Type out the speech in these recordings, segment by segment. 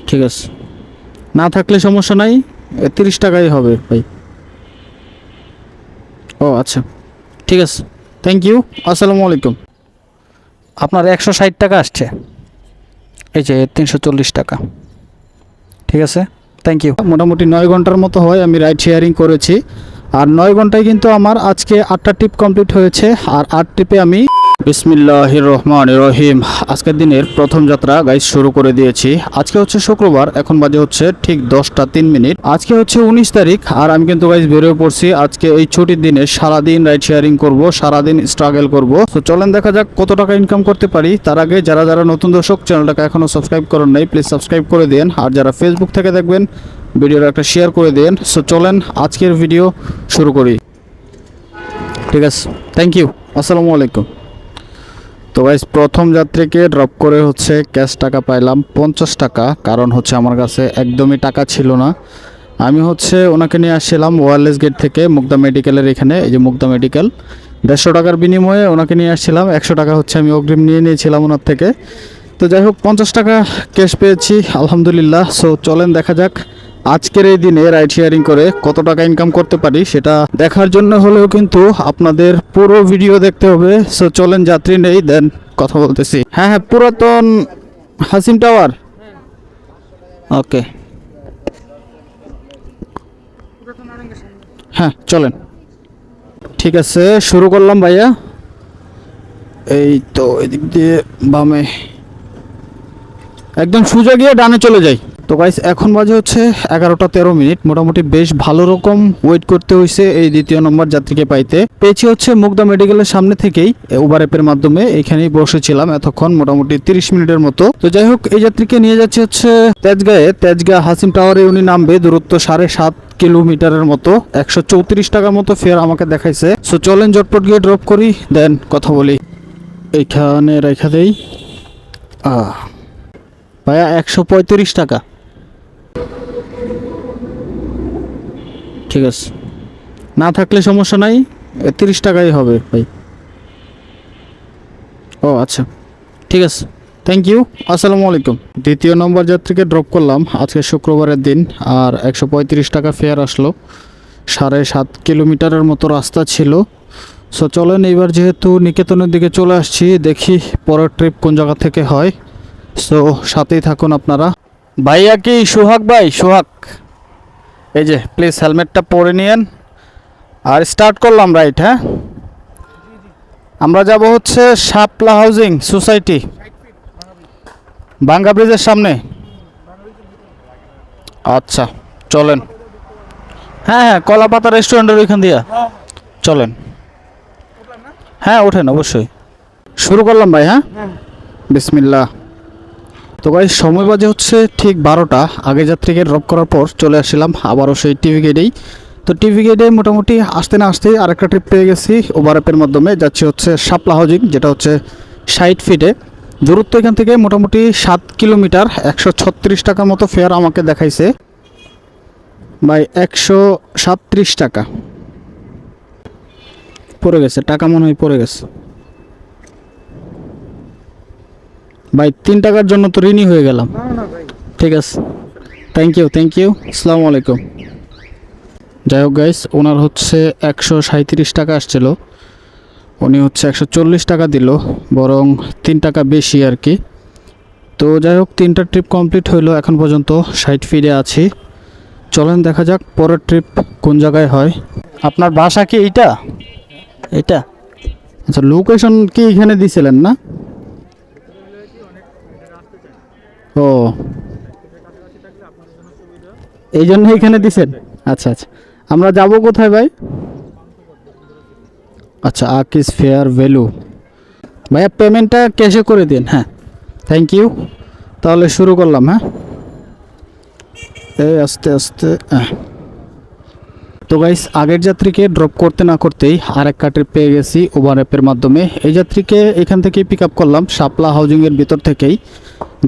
ঠিক আছে, না থাকলে সমস্যা নাই, 30 টাকাই হবে ভাই। ও আচ্ছা, ঠিক আছে, থ্যাংক ইউ, আসসালামু আলাইকুম। আপনার 160 টাকা আসছে, এই যে 340 টাকা। ঠিক আছে, থ্যাংক ইউ। মোটামুটি 9 ঘন্টার মতো হয় আমি রাইড শেয়ারিং করেছি, আর 9 ঘন্টায় কিন্তু আমার আজকে 8টা ট্রিপ কমপ্লিট হয়েছে। আর 8 ট্রিপে আমি বিসমিল্লাহির রহমানির রহিম আজকের দিনের প্রথম যাত্রা গাইজ শুরু করে দিয়েছি। আজকে হচ্ছে শুক্রবার, এখন বাজে হচ্ছে ঠিক 10টা 3 মিনিট। আজকে হচ্ছে 19 তারিখ, আর আমি কিন্তু গাইজ বেরিয়ে পড়ছি আজকে এই ছুটির দিনে সারাদিন রাইড শেয়ারিং করব, সারাদিন স্ট্রাগল করব। তো চলেন দেখা যাক কত টাকা ইনকাম করতে পারি। তার আগে যারা যারা নতুন দর্শক, চ্যানেলটাকে এখনো সাবস্ক্রাইব করেন নাই, প্লিজ সাবস্ক্রাইব করে দেন। আর যারা ফেসবুক থেকে দেখবেন ভিডিওটা একটা শেয়ার করে দেন। সো চলেন আজকের ভিডিও শুরু করি। ঠিক আছে, থ্যাংক ইউ, আসসালামু আলাইকুম। তো গাইস প্রথম যাত্রীকে ড্রপ করে হচ্ছে ক্যাশ টাকা পাইলাম 50 টাকা, কারণ হচ্ছে আমার কাছে একদমই টাকা ছিল না। আমি হচ্ছে ওনাকে নিয়ে আসছিলাম ওয়্যারলেস গেট থেকে মুগদা মেডিকেলের এখানে, এই যে মুগদা মেডিকেল। 150 টাকার বিনিময়ে ওনাকে নিয়ে আসছিলাম, 100 টাকা হচ্ছে আমি অগ্রিম নিয়ে নিয়েছিলাম ওনার থেকে। তো যাই হোক 50 টাকা ক্যাশ পেয়েছি আলহামদুলিল্লাহ। সো চলেন দেখা যাক আজকের এই দিনে রাইড শেয়ারিং করে কত টাকা ইনকাম করতে পারি, সেটা দেখার জন্য হলেও কিন্তু আপনাদের পুরো ভিডিও দেখতে হবে। সো চলেন যাত্রী নেই, দেন কথা বলতেছি। হ্যাঁ হ্যাঁ, পুরাতন হাসিম টাওয়ার, ওকে হ্যাঁ চলেন। ঠিক আছে, শুরু করলাম ভাইয়া। এই তো এদিক দিয়ে বামে একদম সোজা গিয়ে ডানে চলে যাই। তো গাইস এখন বাজে হচ্ছে 11টা 13 মিনিট। মোটামুটি বেশ ভালো রকম ওয়েট করতে হয়েছে এই দ্বিতীয় নম্বর যাত্রীকে পাইতে। পেয়েছি হচ্ছে মুগদা মেডিকেলের সামনে থেকেই, উবার অ্যাপের মাধ্যমে এখানেই বসেছিলাম এতক্ষণ মোটামুটি 30 মিনিটের মতো। তো যাই হোক এই যাত্রীকে নিয়ে যাচ্ছে হচ্ছে তেজগাঁ হাসিম টাওয়ারে উনি নামবে, দূরত্ব 7.5 কিলোমিটারের মতো, 134 টাকার মতো ফেয়ার আমাকে দেখাইছে। সো চলেন জটপট গিয়ে ড্রপ করি, দেন কথা বলি। এইখানে রেখা দেই। ভাইয়া 135 টাকা। ঠিক আছে, না থাকলে সমস্যা নাই, 30 টাকাই হবে ভাই। ও আচ্ছা, ঠিক আছে, থ্যাংক ইউ, আসসালামু আলাইকুম। দ্বিতীয় নম্বর যাত্রীকে ড্রপ করলাম আজকে শুক্রবারের দিন, আর 135 টাকা ফেয়ার আসলো। 7.5 কিলোমিটারের মতো রাস্তা ছিল। সো চলেন এইবার যেহেতু নিকেতনের দিকে চলে আসছি, দেখি পরের ট্রিপ কোন জায়গা থেকে হয়। সো সাথেই থাকুন আপনারা। ভাইয়া কি সোহাগ ভাই? সোহাগ, এই যে প্লিজ হেলমেটটা পরে নিয়েন। আর স্টার্ট করলাম রাইট। হ্যাঁ, আমরা যাব হচ্ছে শাপলা হাউজিং সোসাইটি, বাঙ্গা ব্রিজের সামনে। আচ্ছা চলেন। হ্যাঁ হ্যাঁ, কলাপাতা রেস্টুরেন্টের ওইখান দিয়া চলেন। হ্যাঁ ওঠেন অবশ্যই। শুরু করলাম ভাই। হ্যাঁ, বিসমিল্লাহ। তো ভাই সময় বাজে হচ্ছে ঠিক 12টা। আগে যাত্রীকে ড্রপ করার পর চলে আসছিলাম আবারও সেই টিভি গেটেই। তো টিভি গেটে মোটামুটি আসতে না আসতেই আরেকটা ট্রিপ পেয়ে গেছি ওভার অ্যাপের মাধ্যমে। যাচ্ছি হচ্ছে শাপলা হাউজিং, যেটা হচ্ছে 60 ফিটে দূরত্ব। এখান থেকে মোটামুটি 7 কিলোমিটার, 136 টাকার মতো ফেয়ার আমাকে দেখাইছে ভাই। 137 টাকা পড়ে গেছে, টাকা মনে হয় পড়ে গেছে ভাই। 3 টাকার জন্য তো ঋণই হয়ে গেলাম। ঠিক আছে, থ্যাংক ইউ, আসসালামু আলাইকুম। যাই হোক গাইস, ওনার হচ্ছে 137 টাকা আসছিল, উনি হচ্ছে 140 টাকা দিল, বরং 3 টাকা বেশি আর কি। তো যাই হোক 3টা ট্রিপ কমপ্লিট হইলো, এখন পর্যন্ত 60 ফিটে আছি। চলেন দেখা যাক পরের ট্রিপ কোন জায়গায় হয়। আপনার বাসা কি এইটা? এটা আচ্ছা, লোকেশন কি এখানে দিছিলেন না? ও এই জন্য এখানে দিছেন। আচ্ছা আচ্ছা, আমরা যাব কোথায় ভাই? আচ্ছা, আকিস ফেয়ার ভ্যালু। ভাইয়া পেমেন্টটা ক্যাশে করে দিন। হ্যাঁ থ্যাংক ইউ। তাহলে শুরু করলাম। হ্যাঁ, এই আস্তে আস্তে। তো গাইস আগের যাত্রীকে ড্রপ করতে না করতেই আরেকটা ট্রিপ পেয়ে গেছি উবার অ্যাপের মাধ্যমে। এই যাত্রীকে এখান থেকেই পিক আপ করলাম, শাপলা হাউজিংয়ের ভিতর থেকেই।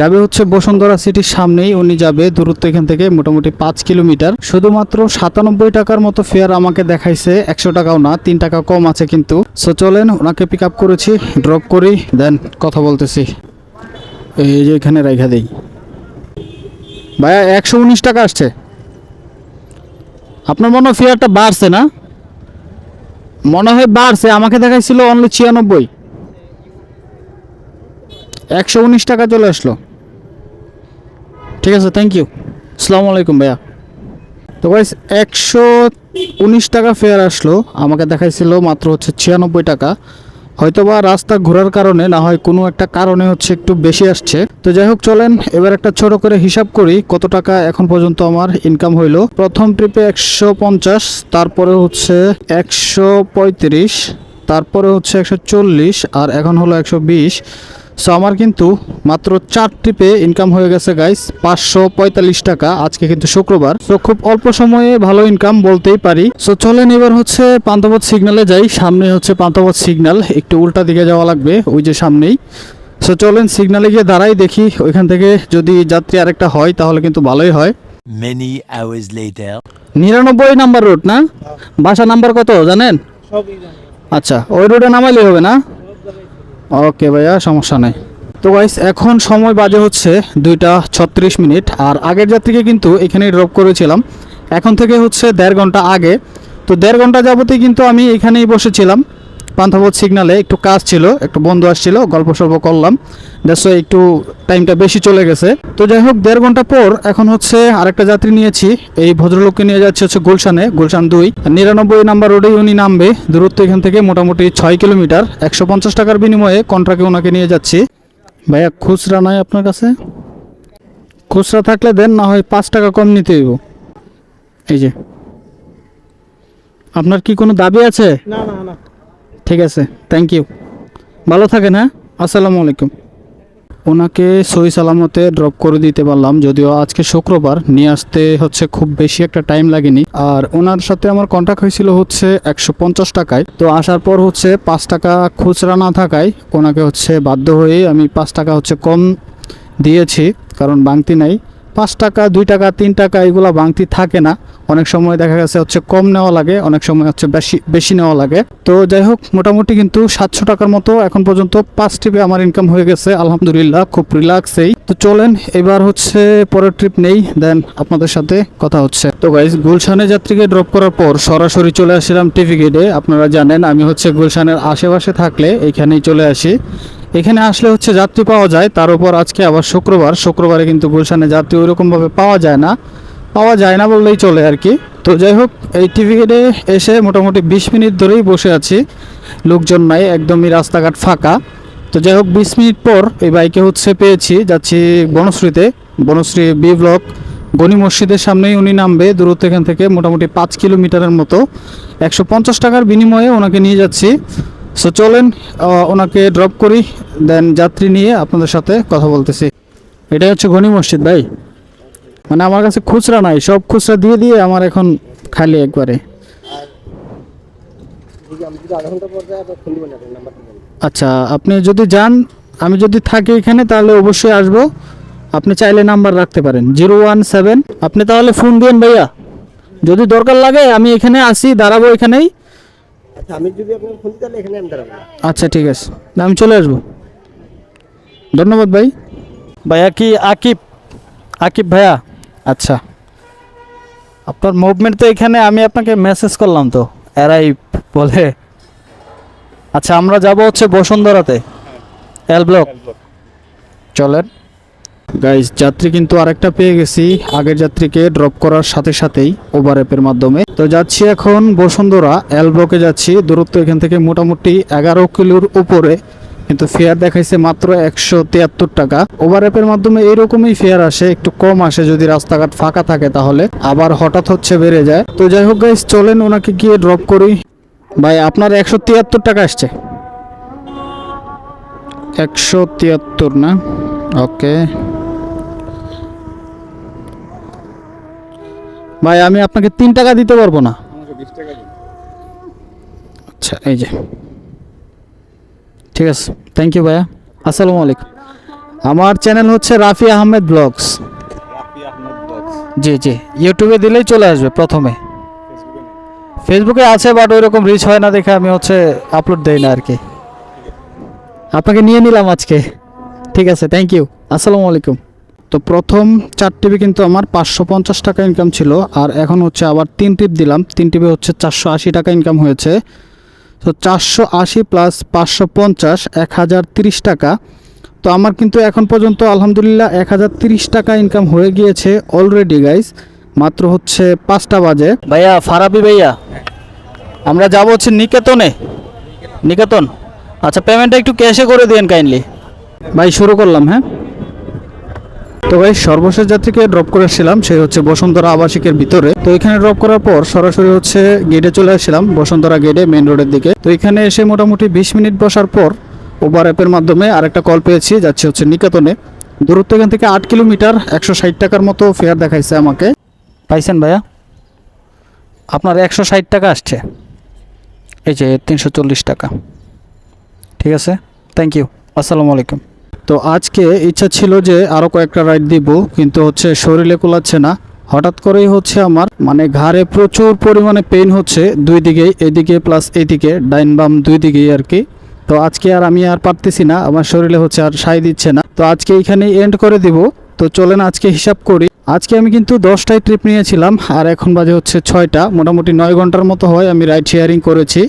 যাবে হচ্ছে বসুন্ধরা সিটির সামনেই উনি যাবে, দূরত্ব এখান থেকে মোটামুটি 5 কিলোমিটার। শুধুমাত্র 97 টাকার মতো ফেয়ার আমাকে দেখাইছে, 100 টাকাও না, 3 টাকা কম আছে কিন্তু। সো চলেন ওনাকে পিক আপ করেছি, ড্রপ করি, দেন কথা বলতেছি। এই যে এখানে রেখা দেই। ভাইয়া 119 টাকা আসছে। আপনার মনে হয় ফেয়ারটা বাড়ছে না? মনে হয় বাড়ছে, আমাকে দেখাইছিল অনলি 96। 119 টাকা চলে আসলো। ঠিক আছে, থ্যাংক ইউ। আসসালামু আলাইকুম ভাইয়া। তো গাইস 119 টাকা ফেয়ার আসলো, আমাকে দেখাইছিল মাত্র হচ্ছে 96 টাকা। হয়তোবা রাস্তা ঘোরার কারণে, না হয় কোনো একটা কারণে হচ্ছে একটু বেশি আসছে। তো যাই হোক, চলেন এবার একটা ছোট করে হিসাব করি কত টাকা এখন পর্যন্ত আমার ইনকাম হইলো। প্রথম ট্রিপে 150, তারপরে হচ্ছে 135, তারপরে হচ্ছে 140, আর এখন হলো 120। সো আমার কিন্তু মাত্র 4 ট্রিপে ইনকাম হয়ে গেছে গাইস 545 টাকা। আজকে কিন্তু শুক্রবার, সো খুব অল্প সময়ে ভালো ইনকাম বলতেই পারি। সো চলেন এবার হচ্ছে পান্থপথ সিগন্যালে যাই। সামনে হচ্ছে পান্থপথ সিগন্যাল, একটু উল্টা দিকে যাওয়া লাগবে, ওই যে সামনেই। সো চলেন সিগন্যালে গিয়ে দাঁড়াই, দেখি ওইখান থেকে যদি যাত্রী আরেকটা হয় তাহলে কিন্তু ভালোই হয়। Many hours later. 99 number road না? বাসা নাম্বার কত জানেন? আচ্ছা, ওই রোডে নামাইলে হবে না? ওকে ভাইয়া, সমস্যা নাই। তো গাইস এখন সময় বাজে হচ্ছে 2:36, আর আগের যাত্রীকে কিন্তু এখানেই ড্রপ করেছিলাম। এখন থেকে হচ্ছে 1.5 ঘন্টা আগে। তো 1.5 ঘন্টা যাবতই কিন্তু আমি এখানেই বসেছিলাম পান্থপথ সিগনালে। একটু কাজ ছিল, একটু বন্ধু আসছিল, গল্প সল্প করলাম, দেখো একটু টাইমটা বেশি চলে গেছে। তো যাই হোক, 1.5 ঘন্টা পর এখন হচ্ছে আরেকটা যাত্রী নিয়েছি। এই ভদ্রলোককে নিয়ে যাচ্ছে হচ্ছে গুলশানে, গুলশান 2, 99 নাম্বার রোডেই উনি নামবে। দূরত্ব এখান থেকে মোটামুটি 6 কিলোমিটার। 150 টাকার বিনিময়ে কন্ট্রাক্টে ওনাকে নিয়ে যাচ্ছি। ভাইয়া খুচরা নাই আপনার কাছে? খুচরা থাকলে দেন, না হয় 5 টাকা কম নিতে হইব। এই যে, আপনার কি কোনো দাবি আছে? না না না, ঠিক আছে, থ্যাংক ইউ। ভালো থাকেন, হ্যাঁ, আসসালামু আলাইকুম। ওনাকে সহি সালামতে ড্রপ করে দিতে পারলাম, যদিও আজকে শুক্রবার, নিয়ে আসতে হচ্ছে খুব বেশি একটা টাইম লাগেনি। আর ওনার সাথে আমার কন্ট্যাক্ট হয়েছিল হচ্ছে 150 টাকায়। তো আসার পর হচ্ছে 5 টাকা খুচরা না থাকায় ওনাকে হচ্ছে বাধ্য হয়ে আমি 5 টাকা হচ্ছে কম দিয়েছি, কারণ বাংতি নাই। 5 টাকা, 2 টাকা, 3 টাকা এগুলো বাংতি থাকে না। অনেক সময় দেখা গেছে হচ্ছে কম নেওয়া লাগে, অনেক সময় হচ্ছে বেশি নেওয়া লাগে। তো যাই হোক, মোটামুটি কিন্তু 700 টাকার মতো এখন পর্যন্ত 5 ট্রিপে আমার ইনকাম হয়ে গেছে, আলহামদুলিল্লাহ, খুব রিল্যাক্সেই। তো চলেন এবার হচ্ছে পরের ট্রিপ নেই, দেন আপনাদের সাথে কথা হচ্ছে। তো গাইস, গুলশানে যাত্রীকে ড্রপ করার পর সরাসরি চলে আসলাম টিভি গেটে। আপনারা জানেন আমি হচ্ছে গুলশানের আশেপাশে থাকলে এইখানেই চলে আসি। এখানে আসলে হচ্ছে যাত্রী পাওয়া যায়, তার উপর আজকে আবার শুক্রবার। শুক্রবারে কিন্তু গুলশানে যাত্রী ওইরকমভাবে পাওয়া যায় না বললেই চলে আর কি। তো যাই হোক, এই টিভি গেটে এসে মোটামুটি 20 মিনিট ধরেই বসে আছি, লোকজন নাই, একদমই রাস্তাঘাট ফাঁকা। তো যাই হোক, 20 মিনিট পর এই বাইকে হচ্ছে পেয়েছি, যাচ্ছি বনশ্রীতে। বনশ্রী বি ব্লক গনি মসজিদের সামনেই উনি নামবে। দূরত্ব এখান থেকে মোটামুটি 5 কিলোমিটারের মতো। 150 টাকার বিনিময়ে ওনাকে নিয়ে যাচ্ছি। সো চলেন ওনাকে ড্রপ করি, দেন যাত্রী নিয়ে আপনাদের সাথে কথা বলতেছি। এটা হচ্ছে গনি মসজিদ ভাই, মানে আমার কাছে খুচরা নাই, সব খুচরা দিয়ে দিয়ে আমার এখন খালি একবারে। আচ্ছা, আপনি যদি যান, আমি যদি থাকি এখানে তাহলে অবশ্যই আসবো। আপনি চাইলে নাম্বার রাখতে পারেন 017। আপনি তাহলে ফোন দিন ভাইয়া, যদি দরকার লাগে আমি এখানে আসি, দাঁড়াবো এখানেই। আচ্ছা, আমি যদি আপনার ফোন দিই তাহলে এখানে আমি দাঁড়াবো। আচ্ছা ঠিক আছে, আমি চলে আসবো। ধন্যবাদ ভাই। ভাইয়া কি আকিব ভাইয়া? আচ্ছা, আপনার মুভমেন্ট তো এখানে, আমি আপনাকে মেসেজ করলাম তো এরাই বলে। আচ্ছা, আমরা যাব হচ্ছে বসুন্ধরাতে, এল ব্লক। চলেন গাইস, যাত্রী কিন্তু আরেকটা পেয়ে গেছি, আগের যাত্রীকে ড্রপ করার সাথে সাথেই ওভার অ্যাপের মাধ্যমে। তো যাচ্ছি এখন বসুন্ধরা, এল ব্লকে যাচ্ছি। দূরত্ব এখান থেকে মোটামুটি 11 কিলোর উপরে, কিন্তু ফেয়ার দেখাইছে মাত্র 173 টাকা। ওভার অ্যাপের মাধ্যমে এইরকমই ফেয়ার আসে, একটু কম আসে যদি রাস্তাঘাট ফাঁকা থাকে, তাহলে আবার হঠাৎ হচ্ছে বেড়ে যায়। তো যাই হোক গাইস, চলেন ওনাকে গিয়ে ড্রপ করি। ভাই আপনার 173 টাকা আসছে। 173 না? ওকে ভাই, আমি আপনাকে 3 টাকা দিতে পারবো না। আচ্ছা, এই যে, ঠিক আছে, থ্যাংক ইউ ভাইয়া, আসসালামু আলাইকুম। আমার চ্যানেল হচ্ছে রাফি আহমেদ ব্লগস। জি জি, ইউটিউবে দিলেই চলে আসবে প্রথমে। ফেসবুকে আছে, বাট ওই রকম রিচ হয় না দেখে আমি হচ্ছে আপলোড দেই না আর কি। আপনাকে নিয়ে নিলাম আজকে। ঠিক আছে, থ্যাংক ইউ, আসসালামু আলাইকুম। তো প্রথম 4 টিপে কিন্তু আমার 550 টাকা ইনকাম ছিল, আর এখন হচ্ছে আবার 3 টিপ দিলাম, 3 টিপে হচ্ছে 480 টাকা ইনকাম হয়েছে। তো 480 প্লাস 550 1030 টাকা। তো আমার কিন্তু এখন পর্যন্ত আলহামদুলিল্লাহ 1030 টাকা ইনকাম হয়ে গিয়েছে অলরেডি গাইস। মাত্র হচ্ছে 5টা বাজে। ভাইয়া ফারাবি ভাইয়া, আমরা যাব হচ্ছে নিকেতন। আচ্ছা, পেমেন্টটা একটু ক্যাশে করে দিন কাইন্ডলি। ভাই শুরু করলাম। হ্যাঁ, তো ভাই সর্বশেষ যাত্রীকে ড্রপ করে আসছিলাম, সে হচ্ছে বসুন্ধরা আবাসিকের ভিতরে। তো এখানে ড্রপ করার পর সরাসরি হচ্ছে গেটে চলে আসছিলাম, বসুন্ধরা গেটে মেইন রোডের দিকে। তো এখানে এসে মোটামুটি 20 মিনিট বসার পর উবার অ্যাপের মাধ্যমে আরেকটা কল পেয়েছি, যাচ্ছে হচ্ছে নিকেতনে। দূরত্ব এখান থেকে 8 কিলোমিটার, 160 টাকার মতো ফেয়ার দেখাইছে আমাকে। পাইছেন ভাইয়া? আপনার 160 টাকা আসছে, এই যে 340 টাকা। ঠিক আছে, থ্যাংক ইউ, আসসালামু আলাইকুম। তো আজকে ইচ্ছা ছিল যে আরও কয়েকটা রাইড দিব, কিন্তু হচ্ছে শরীরে কুলাচ্ছে না। হঠাৎ করেই হচ্ছে আমার মানে ঘাড়ে প্রচুর পরিমাণে পেইন হচ্ছে, দুই দিকেই, এদিকে প্লাস এইদিকে, ডাইন বাম দুই দিকেই আর কি। তো আজকে আর আমি আর পারতেছি না, আমার শরীরে হচ্ছে আর সাই দিচ্ছে না। তো আজকে এইখানেই এন্ড করে দিব। তো চলেন আজকে হিসাব করি। আজকে আমি কিন্তু 10টায় ট্রিপ নিয়েছিলাম, আর এখন বাজে হচ্ছে 6টা, মোটামুটি 9 ঘন্টার মতো হয় আমি রাইড শেয়ারিং করেছি।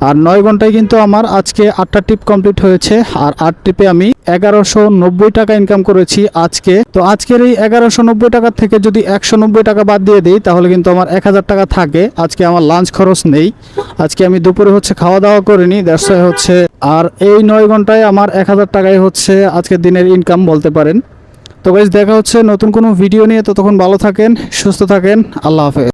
আর 9 ঘন্টায় কিন্তু আমার আজকে 8টা ট্রিপ কমপ্লিট হয়েছে, আর 8 ট্রিপে আমি 1190 টাকা ইনকাম করেছি আজকে। তো আজকের এই 1190 টাকা থেকে যদি 190 টাকা বাদ দিয়ে দিই, তাহলে কিন্তু আমার 1000 টাকা থাকে। আজকে আমার লাঞ্চ খরচ নেই, আজকে আমি দুপুরে হচ্ছে খাওয়া দাওয়া করিনি, দ্যাটস ওয়াই হচ্ছে। আর এই 9 ঘন্টায় আমার 1000 টাকাই হচ্ছে আজকের দিনের ইনকাম বলতে পারেন। তো গাইস, দেখা হচ্ছে নতুন কোনো ভিডিও নিয়ে। ততক্ষণ ভালো থাকেন, সুস্থ থাকেন, আল্লাহ হাফেজ।